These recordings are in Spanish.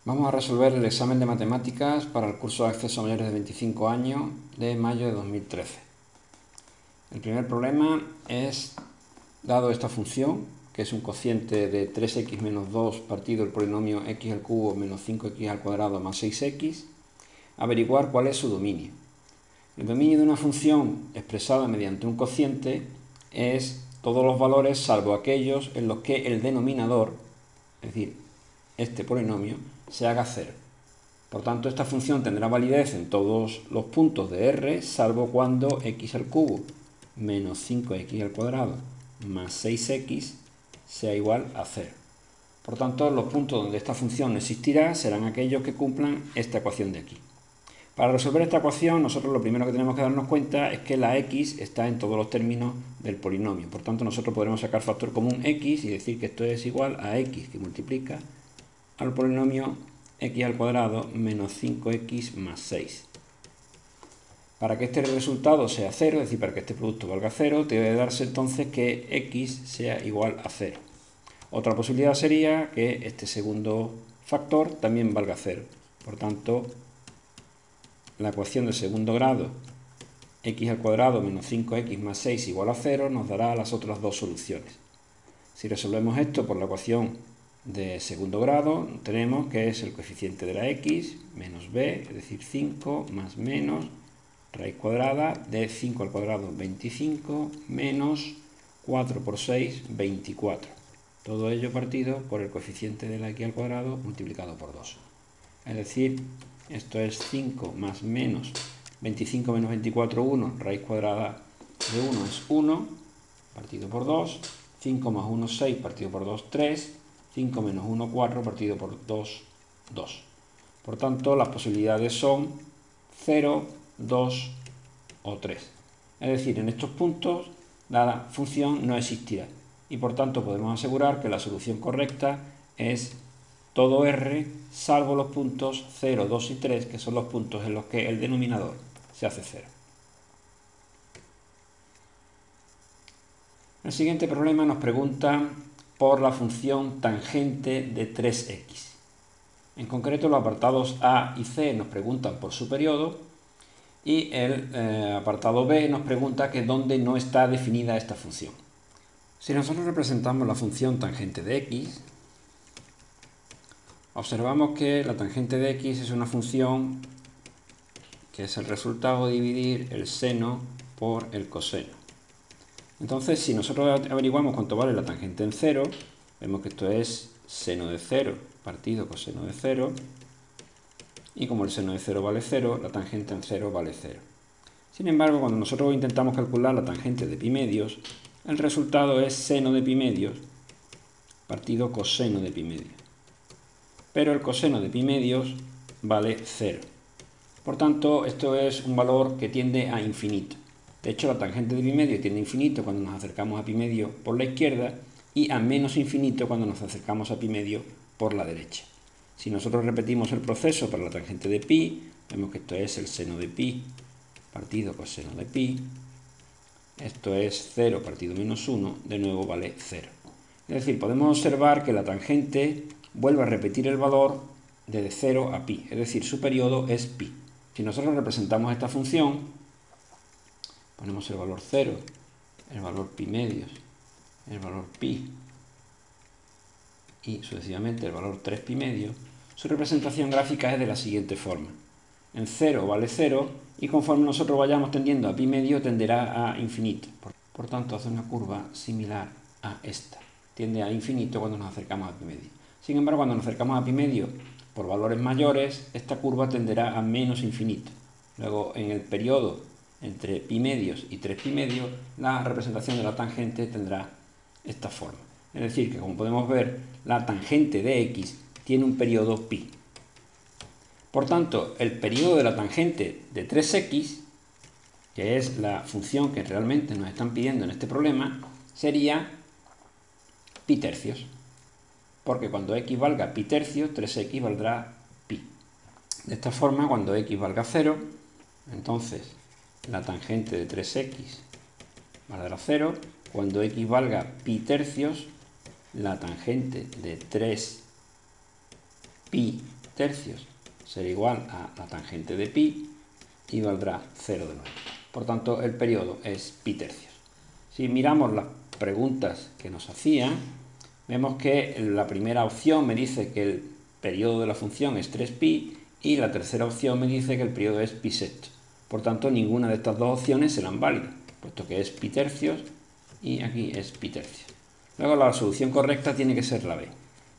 Vamos a resolver el examen de matemáticas para el curso de acceso a mayores de 25 años de mayo de 2013. El primer problema es, dado esta función, que es un cociente de 3x menos 2 partido el polinomio x al cubo menos 5x al cuadrado más 6x, averiguar cuál es su dominio. El dominio de una función expresada mediante un cociente es todos los valores salvo aquellos en los que el denominador, es decir, este polinomio, se haga cero. Por tanto, esta función tendrá validez en todos los puntos de R, salvo cuando x al cubo menos 5x al cuadrado más 6x sea igual a 0. Por tanto, los puntos donde esta función no existirá serán aquellos que cumplan esta ecuación de aquí. Para resolver esta ecuación, nosotros lo primero que tenemos que darnos cuenta es que la x está en todos los términos del polinomio. Por tanto, nosotros podremos sacar factor común x y decir que esto es igual a x que multiplica al polinomio x al cuadrado menos 5x más 6. Para que este resultado sea 0, es decir, para que este producto valga 0, debe darse entonces que x sea igual a 0. Otra posibilidad sería que este segundo factor también valga 0. Por tanto, la ecuación del segundo grado, x al cuadrado menos 5x más 6 igual a 0, nos dará las otras dos soluciones. Si resolvemos esto por la ecuación de segundo grado, tenemos que es el coeficiente de la x menos b, es decir, 5 más menos raíz cuadrada de 5 al cuadrado 25 menos 4 por 6, 24. Todo ello partido por el coeficiente de la x al cuadrado multiplicado por 2. Es decir, esto es 5 más menos 25 menos 24, 1, raíz cuadrada de 1 es 1, partido por 2, 5 más 1, 6, partido por 2, 3, 5 menos 1, 4, partido por 2, 2. Por tanto, las posibilidades son 0, 2 o 3. Es decir, en estos puntos la función no existirá y por tanto podemos asegurar que la solución correcta es todo R salvo los puntos 0, 2 y 3, que son los puntos en los que el denominador se hace 0. El siguiente problema nos pregunta por la función tangente de 3x. En concreto, los apartados A y C nos preguntan por su periodo y el apartado B nos pregunta que dónde no está definida esta función. Si nosotros representamos la función tangente de x, observamos que la tangente de x es una función que es el resultado de dividir el seno por el coseno. Entonces, si nosotros averiguamos cuánto vale la tangente en 0, vemos que esto es seno de 0 partido coseno de 0, y como el seno de 0 vale 0, la tangente en 0 vale 0. Sin embargo, cuando nosotros intentamos calcular la tangente de pi medios, el resultado es seno de pi medios partido coseno de pi medios. Pero el coseno de pi medios vale 0. Por tanto, esto es un valor que tiende a infinito. De hecho, la tangente de pi medio tiende a infinito cuando nos acercamos a pi medio por la izquierda y a menos infinito cuando nos acercamos a pi medio por la derecha. Si nosotros repetimos el proceso para la tangente de pi, vemos que esto es el seno de pi partido coseno de pi. Esto es 0 partido menos 1, de nuevo vale 0. Es decir, podemos observar que la tangente vuelve a repetir el valor de 0 a pi, es decir, su periodo es pi. Si nosotros representamos esta función, ponemos el valor 0, el valor pi medios, el valor pi y sucesivamente el valor 3 pi medios, su representación gráfica es de la siguiente forma. En 0 vale 0 y conforme nosotros vayamos tendiendo a pi medio tenderá a infinito. Por tanto, hace una curva similar a esta. Tiende a infinito cuando nos acercamos a pi medio. Sin embargo, cuando nos acercamos a pi medio por valores mayores, esta curva tenderá a menos infinito. Luego, en el periodo entre pi medios y 3 pi medios, la representación de la tangente tendrá esta forma. Es decir, que como podemos ver, la tangente de x tiene un periodo pi. Por tanto, el periodo de la tangente de 3x, que es la función que realmente nos están pidiendo en este problema, sería pi tercios. Porque cuando x valga pi tercios, 3x valdrá pi. De esta forma, cuando x valga 0, entonces la tangente de 3x valdrá 0. Cuando x valga pi tercios, la tangente de 3 pi tercios será igual a la tangente de pi y valdrá 0 de nuevo. Por tanto, el periodo es pi tercios. Si miramos las preguntas que nos hacían, vemos que la primera opción me dice que el periodo de la función es 3pi y la tercera opción me dice que el periodo es pi sexto. Por tanto, ninguna de estas dos opciones serán válidas, puesto que es pi tercios y aquí es pi tercios. Luego la solución correcta tiene que ser la B.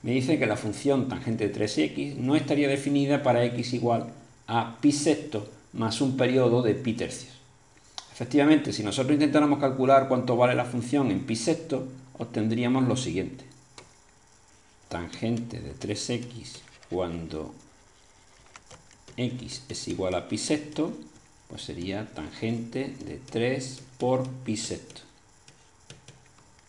Me dice que la función tangente de 3x no estaría definida para x igual a pi sexto más un periodo de pi tercios. Efectivamente, si nosotros intentáramos calcular cuánto vale la función en pi sexto, obtendríamos lo siguiente. Tangente de 3x cuando x es igual a pi sexto, pues sería tangente de 3 por pi sexto.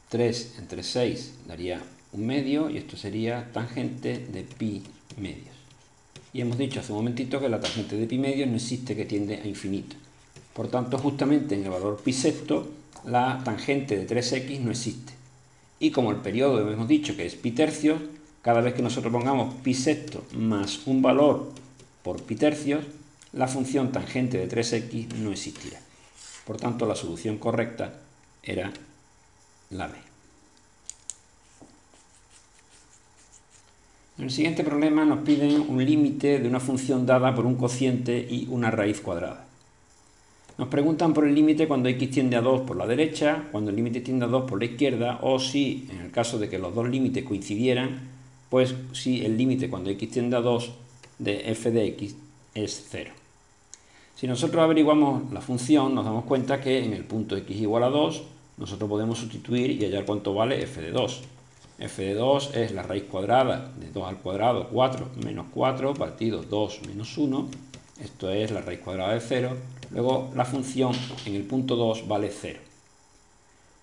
3 entre 6 daría un medio y esto sería tangente de pi medios. Y hemos dicho hace un momentito que la tangente de pi medios no existe, que tiende a infinito. Por tanto, justamente en el valor pi sexto, la tangente de 3x no existe. Y como el periodo hemos dicho que es pi tercios, cada vez que nosotros pongamos pi sexto más un valor por pi tercios, la función tangente de 3x no existirá. Por tanto, la solución correcta era la B. En el siguiente problema nos piden un límite de una función dada por un cociente y una raíz cuadrada. Nos preguntan por el límite cuando x tiende a 2 por la derecha, cuando el límite tiende a 2 por la izquierda, o si, en el caso de que los dos límites coincidieran, pues si el límite cuando x tiende a 2 de f de x es 0. Si nosotros averiguamos la función, nos damos cuenta que en el punto x igual a 2, nosotros podemos sustituir y hallar cuánto vale f de 2. F de 2 es la raíz cuadrada de 2 al cuadrado, 4 menos 4, partido 2 menos 1. Esto es la raíz cuadrada de 0. Luego la función en el punto 2 vale 0.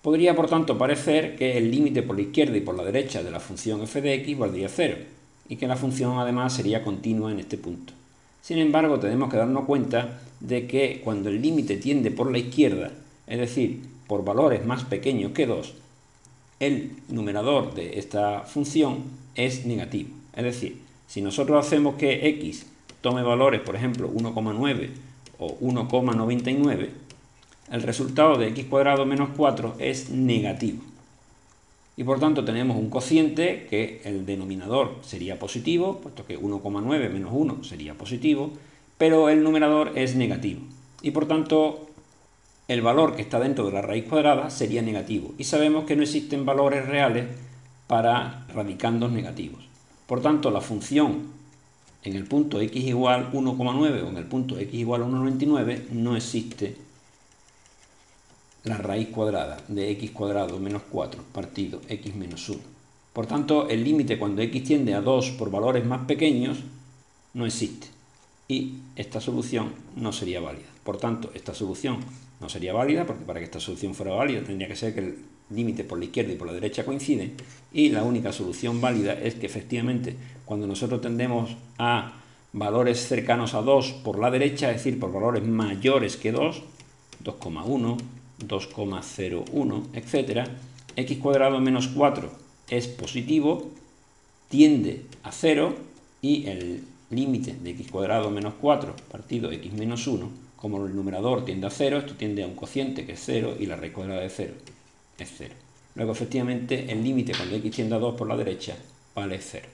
Podría, por tanto, parecer que el límite por la izquierda y por la derecha de la función f de x valdría 0, y que la función además sería continua en este punto. Sin embargo, tenemos que darnos cuenta de que cuando el límite tiende por la izquierda, es decir, por valores más pequeños que 2, el numerador de esta función es negativo. Es decir, si nosotros hacemos que x tome valores, por ejemplo, 1,9 o 1,99, el resultado de x cuadrado menos 4 es negativo. Y por tanto tenemos un cociente que el denominador sería positivo, puesto que 1,9 menos 1 sería positivo, pero el numerador es negativo. Y por tanto el valor que está dentro de la raíz cuadrada sería negativo. Y sabemos que no existen valores reales para radicandos negativos. Por tanto, la función en el punto x igual 1,9 o en el punto x igual 1,99 no existe la raíz cuadrada de x cuadrado menos 4 partido x menos 1. Por tanto, el límite cuando x tiende a 2 por valores más pequeños no existe. Y esta solución no sería válida. Por tanto, esta solución no sería válida, porque para que esta solución fuera válida tendría que ser que el límite por la izquierda y por la derecha coinciden, y la única solución válida es que efectivamente cuando nosotros tendemos a valores cercanos a 2 por la derecha, es decir, por valores mayores que 2, 2,1, 2,01, etc., x cuadrado menos 4 es positivo, tiende a 0 y el límite de x cuadrado menos 4 partido x menos 1, como el numerador tiende a 0, esto tiende a un cociente que es 0 y la raíz cuadrada de 0 es 0. Luego, efectivamente, el límite cuando x tiende a 2 por la derecha vale 0.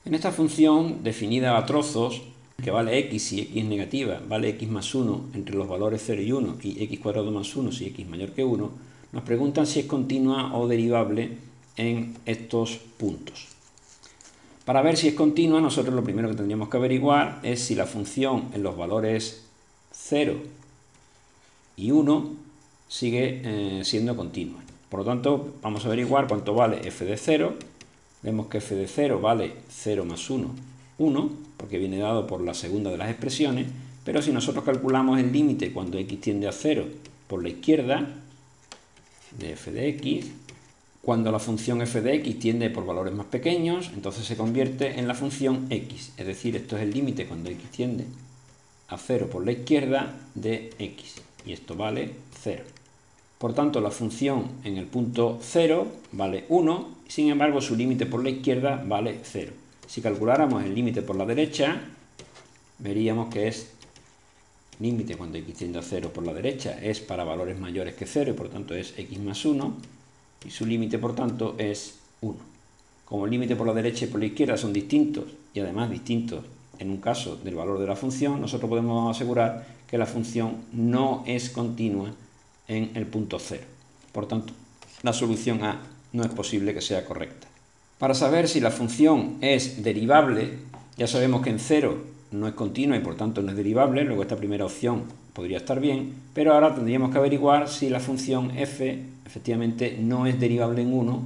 En esta función definida a trozos, que vale x si x es negativa, vale x más 1 entre los valores 0 y 1 y x cuadrado más 1 si x mayor que 1, nos preguntan si es continua o derivable en estos puntos. Para ver si es continua, nosotros lo primero que tendríamos que averiguar es si la función en los valores 0 y 1 sigue siendo continua. Por lo tanto, vamos a averiguar cuánto vale f de 0. Vemos que f de 0 vale 0 más 1, 1, porque viene dado por la segunda de las expresiones, pero si nosotros calculamos el límite cuando x tiende a 0 por la izquierda de f de x, cuando la función f de x tiende por valores más pequeños, entonces se convierte en la función x, es decir, esto es el límite cuando x tiende a 0 por la izquierda de x, y esto vale 0. Por tanto, la función en el punto 0 vale 1, sin embargo su límite por la izquierda vale 0. Si calculáramos el límite por la derecha, veríamos que es límite cuando x tiende a 0 por la derecha es para valores mayores que 0 y por tanto es x más 1 y su límite por tanto es 1. Como el límite por la derecha y por la izquierda son distintos y además distintos en un caso del valor de la función, nosotros podemos asegurar que la función no es continua en el punto 0. Por tanto, la solución A no es posible que sea correcta. Para saber si la función es derivable, ya sabemos que en 0 no es continua y por tanto no es derivable, luego esta primera opción podría estar bien, pero ahora tendríamos que averiguar si la función f efectivamente no es derivable en 1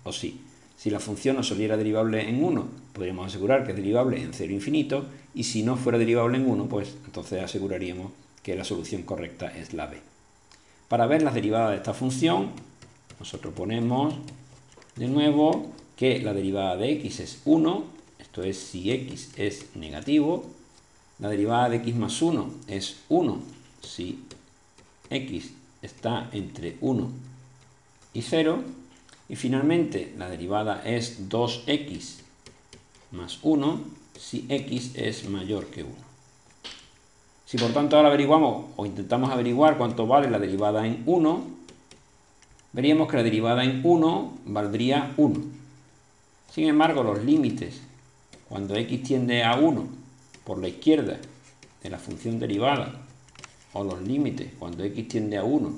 o sí. Si la función no saliera derivable en 1, podríamos asegurar que es derivable en 0 infinito, y si no fuera derivable en 1, pues entonces aseguraríamos que la solución correcta es la B. Para ver las derivadas de esta función, nosotros ponemos de nuevo que la derivada de x es 1, esto es si x es negativo. La derivada de x más 1 es 1 si x está entre 1 y 0. Y finalmente la derivada es 2x más 1 si x es mayor que 1. Si por tanto ahora averiguamos o intentamos averiguar cuánto vale la derivada en 1, veríamos que la derivada en 1 valdría 1. Sin embargo, los límites cuando x tiende a 1 por la izquierda de la función derivada o los límites cuando x tiende a 1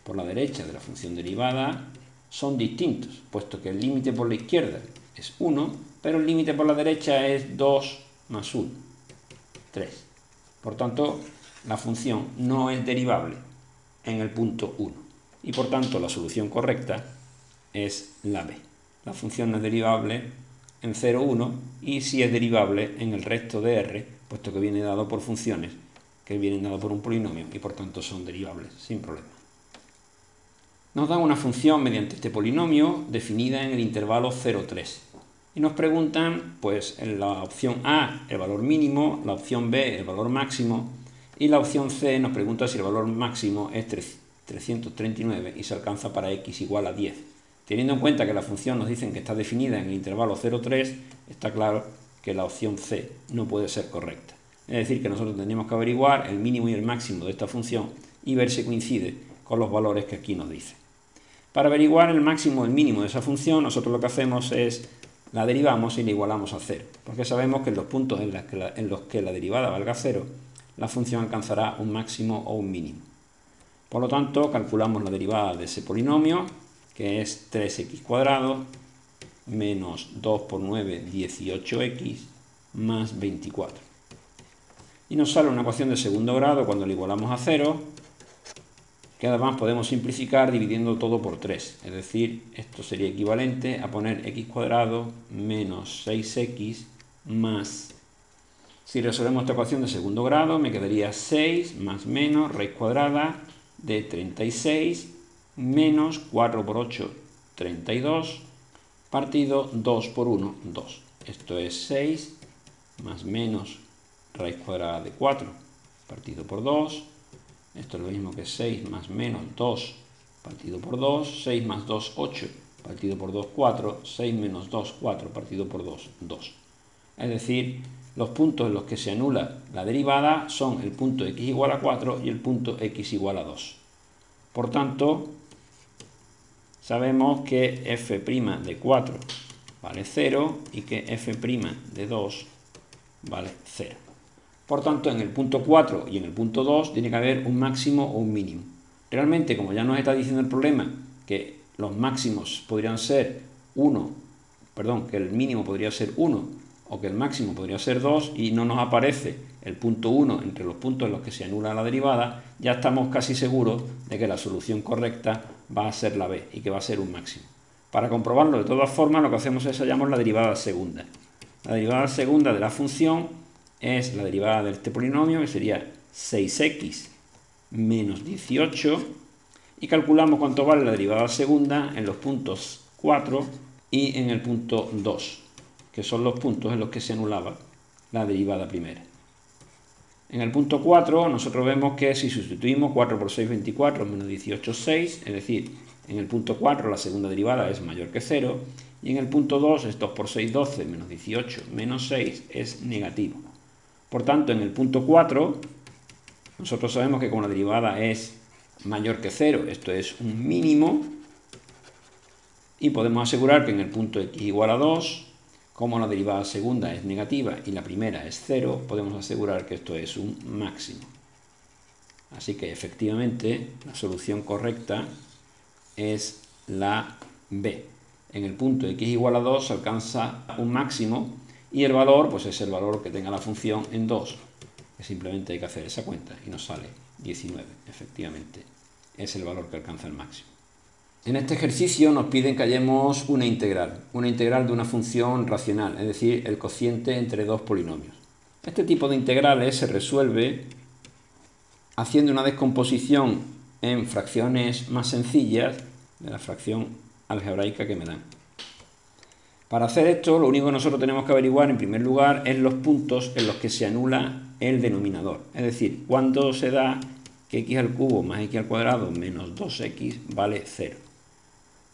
por la derecha de la función derivada son distintos, puesto que el límite por la izquierda es 1, pero el límite por la derecha es 2 más 1, 3. Por tanto, la función no es derivable en el punto 1 y por tanto la solución correcta es la B. La función no es derivable en 0, 1 y sí es derivable en el resto de R, puesto que viene dado por funciones que vienen dadas por un polinomio y por tanto son derivables sin problema. Nos dan una función mediante este polinomio definida en el intervalo 0, 3 y nos preguntan, pues en la opción A el valor mínimo, la opción B el valor máximo y la opción C nos pregunta si el valor máximo es 339 y se alcanza para x igual a 10. Teniendo en cuenta que la función nos dicen que está definida en el intervalo 0, 3, está claro que la opción C no puede ser correcta. Es decir, que nosotros tendríamos que averiguar el mínimo y el máximo de esta función y ver si coincide con los valores que aquí nos dice. Para averiguar el máximo o el mínimo de esa función, nosotros lo que hacemos es la derivamos y la igualamos a 0, porque sabemos que en los puntos en los que la derivada valga 0, la función alcanzará un máximo o un mínimo. Por lo tanto, calculamos la derivada de ese polinomio, que es 3x² menos 2 por 9, 18x, más 24. Y nos sale una ecuación de segundo grado cuando la igualamos a 0, que además podemos simplificar dividiendo todo por 3. Es decir, esto sería equivalente a poner x² menos 6x más... Si resolvemos esta ecuación de segundo grado, me quedaría 6 más menos raíz cuadrada de 36 menos 4 por 8, 32, partido 2 por 1, 2. Esto es 6 más menos raíz cuadrada de 4 partido por 2. Esto es lo mismo que 6 más menos 2 partido por 2. 6 más 2, 8 partido por 2, 4. 6 menos 2, 4 partido por 2, 2. Es decir, los puntos en los que se anula la derivada son el punto x igual a 4 y el punto x igual a 2. Por tanto, sabemos que f' de 4 vale 0 y que f' de 2 vale 0. Por tanto, en el punto 4 y en el punto 2 tiene que haber un máximo o un mínimo. Realmente, como ya nos está diciendo el problema, que los máximos podrían ser 1, perdón, que el mínimo podría ser 1 o que el máximo podría ser 2 y no nos aparece el punto 1 entre los puntos en los que se anula la derivada, ya estamos casi seguros de que la solución correcta va a ser la B y que va a ser un máximo. Para comprobarlo de todas formas, lo que hacemos es hallar la derivada segunda. La derivada segunda de la función es la derivada de este polinomio, que sería 6x menos 18, y calculamos cuánto vale la derivada segunda en los puntos 4 y en el punto 2, que son los puntos en los que se anulaba la derivada primera. En el punto 4 nosotros vemos que si sustituimos 4 por 6, 24, menos 18, 6, es decir, En el punto 4 la segunda derivada es mayor que 0 y en el punto 2 es 2 por 6, 12, menos 18, menos 6 es negativo. Por tanto, en el punto 4 nosotros sabemos que como la derivada es mayor que 0, esto es un mínimo, y podemos asegurar que en el punto x igual a 2, como la derivada segunda es negativa y la primera es 0, podemos asegurar que esto es un máximo. Así que efectivamente la solución correcta es la B. En el punto x igual a 2 se alcanza un máximo y el valor pues es el valor que tenga la función en 2, que simplemente hay que hacer esa cuenta y nos sale 19. Efectivamente es el valor que alcanza el máximo. En este ejercicio nos piden que hallemos una integral de una función racional, es decir, el cociente entre dos polinomios. Este tipo de integrales se resuelve haciendo una descomposición en fracciones más sencillas de la fracción algebraica que me dan. Para hacer esto, lo único que nosotros tenemos que averiguar en primer lugar es los puntos en los que se anula el denominador. Es decir, cuando se da que x al cubo más x al cuadrado menos 2x vale 0.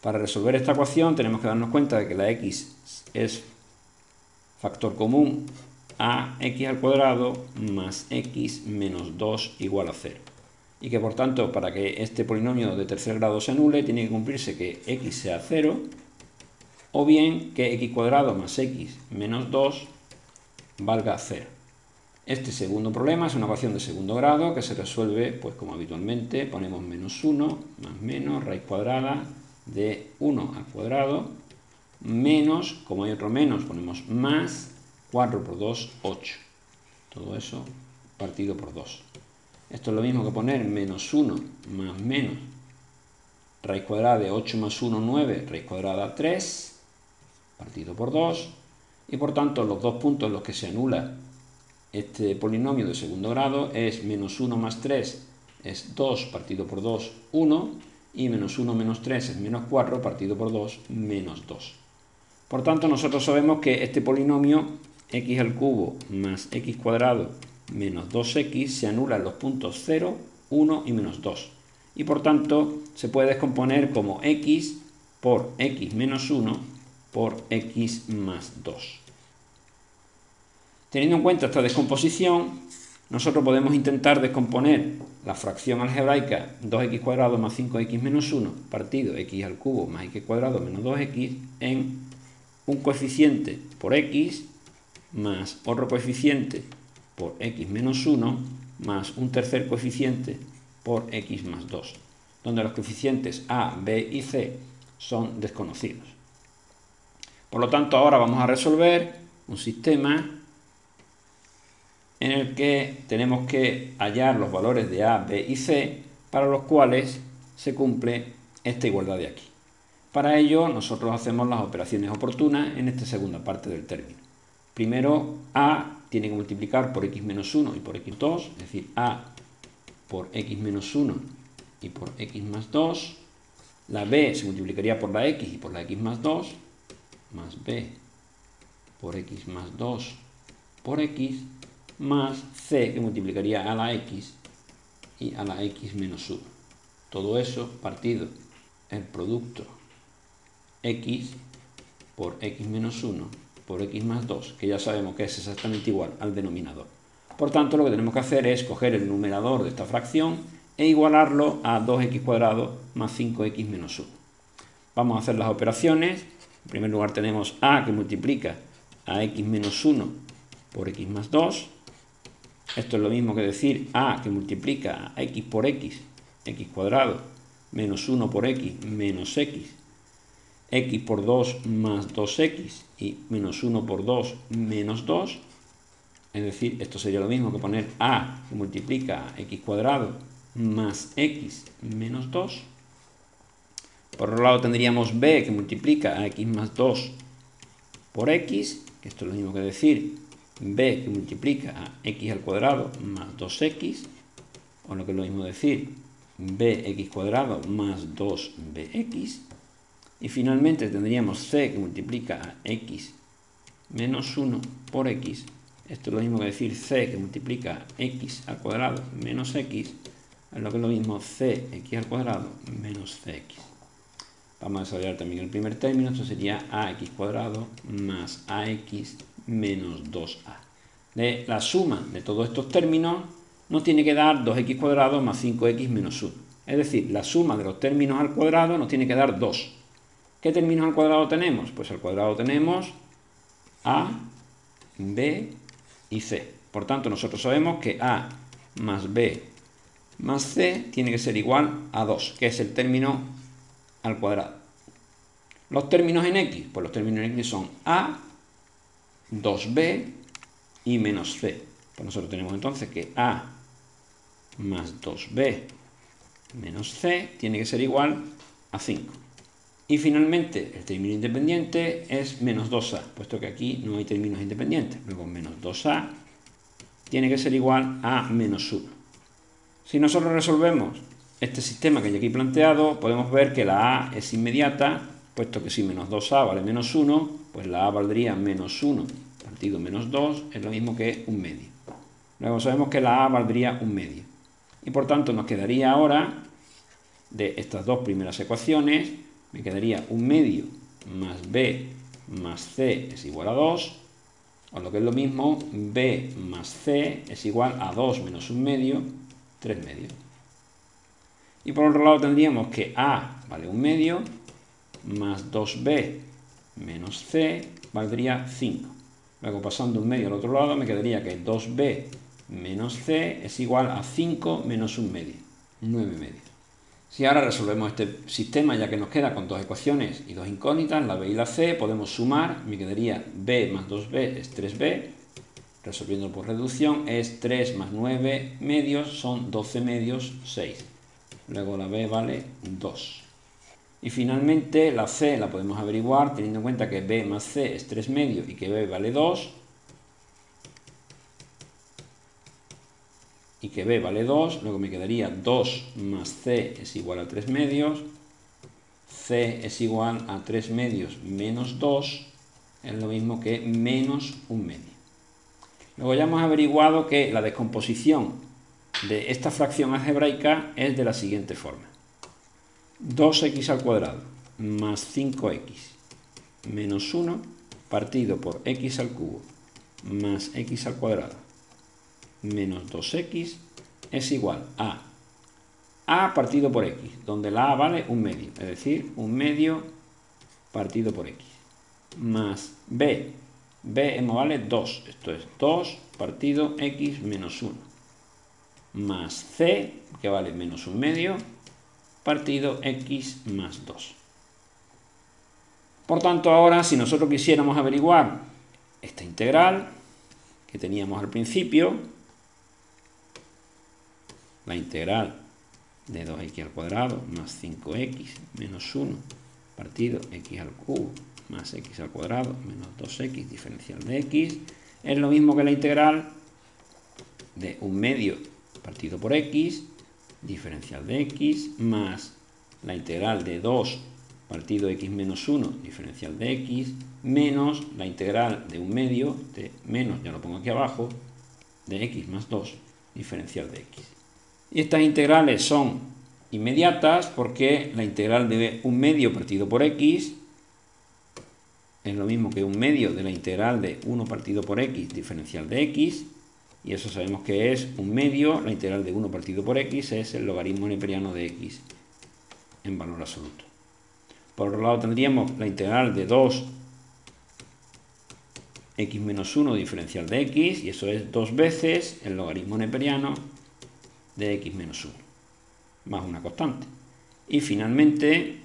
Para resolver esta ecuación tenemos que darnos cuenta de que la x es factor común a x al cuadrado más x menos 2 igual a 0. Y que por tanto, para que este polinomio de tercer grado se anule, tiene que cumplirse que x sea 0, o bien que x cuadrado más x menos 2 valga 0. Este segundo problema es una ecuación de segundo grado que se resuelve, pues como habitualmente, ponemos menos 1 más menos raíz cuadrada de 1 al cuadrado menos, como hay otro menos, ponemos más 4 por 2, 8. Todo eso partido por 2. Esto es lo mismo que poner menos 1 más menos raíz cuadrada de 8 más 1, 9, raíz cuadrada 3, partido por 2. Y por tanto los dos puntos en los que se anula este polinomio de segundo grado es menos 1 más 3 es 2 partido por 2, 1. Y menos 1 menos 3 es menos 4 partido por 2, menos 2. Por tanto, nosotros sabemos que este polinomio x al cubo más x cuadrado menos 2x se anula en los puntos 0, 1 y menos 2. Y por tanto, se puede descomponer como x por x menos 1 por x más 2. Teniendo en cuenta esta descomposición, nosotros podemos intentar descomponer la fracción algebraica 2x cuadrado más 5x menos 1 partido x al cubo más x cuadrado menos 2x en un coeficiente por x más otro coeficiente por x menos 1 más un tercer coeficiente por x más 2, donde los coeficientes a, b y c son desconocidos. Por lo tanto, ahora vamos a resolver un sistema en el que tenemos que hallar los valores de a, b y c para los cuales se cumple esta igualdad de aquí. Para ello, nosotros hacemos las operaciones oportunas en esta segunda parte del término. Primero, a tiene que multiplicar por x menos 1 y por x2, es decir, a por x menos 1 y por x más 2. La b se multiplicaría por la x y por la x más 2, más b por x más 2 por x, más c que multiplicaría a la x y a la x menos 1. Todo eso partido el producto x por x menos 1 por x más 2, que ya sabemos que es exactamente igual al denominador. Por tanto, lo que tenemos que hacer es coger el numerador de esta fracción e igualarlo a 2x cuadrado más 5x menos 1. Vamos a hacer las operaciones. En primer lugar tenemos a que multiplica a x menos 1 por x más 2. Esto es lo mismo que decir a que multiplica a x por x, x cuadrado, menos 1 por x, menos x por 2 más 2x y menos 1 por 2 menos 2. Es decir, esto sería lo mismo que poner a que multiplica a x cuadrado más x menos 2. Por otro lado tendríamos b que multiplica a x más 2 por x, que esto es lo mismo que decir b que multiplica a x al cuadrado más 2x, o lo que es lo mismo decir bx cuadrado más 2bx. Y finalmente tendríamos c que multiplica a x menos 1 por x. Esto es lo mismo que decir c que multiplica a x al cuadrado menos x, es lo que es lo mismo cx al cuadrado menos cx. Vamos a desarrollar también el primer término, esto sería ax cuadrado más ax menos 2a. De la suma de todos estos términos nos tiene que dar 2x cuadrado más 5x menos 1. Es decir, la suma de los términos al cuadrado nos tiene que dar 2. ¿Qué términos al cuadrado tenemos? Pues al cuadrado tenemos a, b y c. Por tanto, nosotros sabemos que a más b más c tiene que ser igual a 2, que es el término al cuadrado. Los términos en x, pues los términos en x son a, 2b y menos c. Pues nosotros tenemos entonces que a más 2b menos c tiene que ser igual a 5. Y finalmente el término independiente es menos 2a, puesto que aquí no hay términos independientes. Luego menos 2a tiene que ser igual a menos 1. Si nosotros resolvemos este sistema que hay aquí planteado, podemos ver que la a es inmediata, puesto que si menos 2a vale menos 1, pues la a valdría menos 1 partido menos 2, es lo mismo que un medio. Luego sabemos que la a valdría un medio. Y por tanto nos quedaría ahora, de estas dos primeras ecuaciones, me quedaría un medio más b más c es igual a 2, o lo que es lo mismo, b más c es igual a 2 menos un medio, 3 medios. Y por otro lado tendríamos que a vale un medio, más 2b menos c valdría 5. Luego pasando un medio al otro lado me quedaría que 2b menos c es igual a 5 menos un medio, 9 medios. Si ahora resolvemos este sistema, ya que nos queda con dos ecuaciones y dos incógnitas, la b y la c, podemos sumar, me quedaría b más 2b es 3b, resolviendo por reducción es 3 más 9 medios, son 12 medios, 6. Luego la b vale 2. Y finalmente la c la podemos averiguar teniendo en cuenta que b más c es 3 medios y que b vale 2. Y que b vale 2, luego me quedaría 2 más c es igual a 3 medios, c es igual a 3 medios menos 2, es lo mismo que menos un medio. Luego ya hemos averiguado que la descomposición de esta fracción algebraica es de la siguiente forma. 2x al cuadrado más 5x menos 1 partido por x al cubo más x al cuadrado menos 2x es igual a partido por x, donde la a vale un medio, es decir, un medio partido por x, más b me vale 2, esto es 2 partido x menos 1, más c, que vale menos un medio, partido x más 2. Por tanto, ahora, si nosotros quisiéramos averiguar esta integral que teníamos al principio, la integral de 2x al cuadrado más 5x menos 1 partido x al cubo más x al cuadrado menos 2x diferencial de x, es lo mismo que la integral de un medio partido por x diferencial de x más la integral de 2 partido x menos 1 diferencial de x menos la integral de un medio de menos, ya lo pongo aquí abajo, de x más 2 diferencial de x. Y estas integrales son inmediatas porque la integral de un medio partido por x es lo mismo que un medio de la integral de 1 partido por x diferencial de x, y eso sabemos que es un medio, la integral de 1 partido por x es el logaritmo neperiano de x en valor absoluto. Por otro lado tendríamos la integral de 2 x menos 1 diferencial de x, y eso es 2 veces el logaritmo neperiano de x menos 1, más una constante. Y finalmente,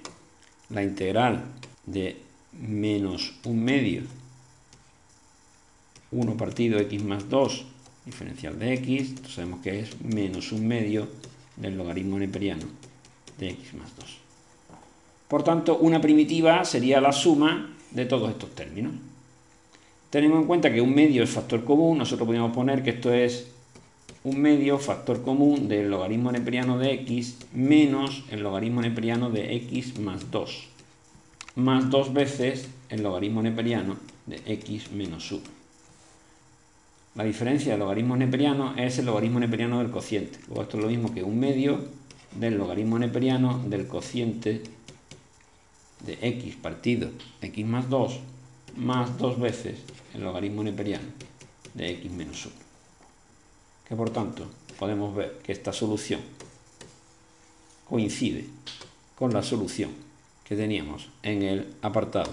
la integral de menos un medio 1 partido x más 2 diferencial de x, entonces sabemos que es menos un medio del logaritmo neperiano de x más 2. Por tanto, una primitiva sería la suma de todos estos términos. Tenemos en cuenta que un medio es factor común, nosotros podríamos poner que esto es un medio factor común del logaritmo neperiano de x menos el logaritmo neperiano de x más 2, más 2 veces el logaritmo neperiano de x menos 1. La diferencia de logaritmos neperianos es el logaritmo neperiano del cociente. Luego esto es lo mismo que un medio del logaritmo neperiano del cociente de x partido x más 2 más 2 veces el logaritmo neperiano de x menos 1. Que por tanto podemos ver que esta solución coincide con la solución que teníamos en el apartado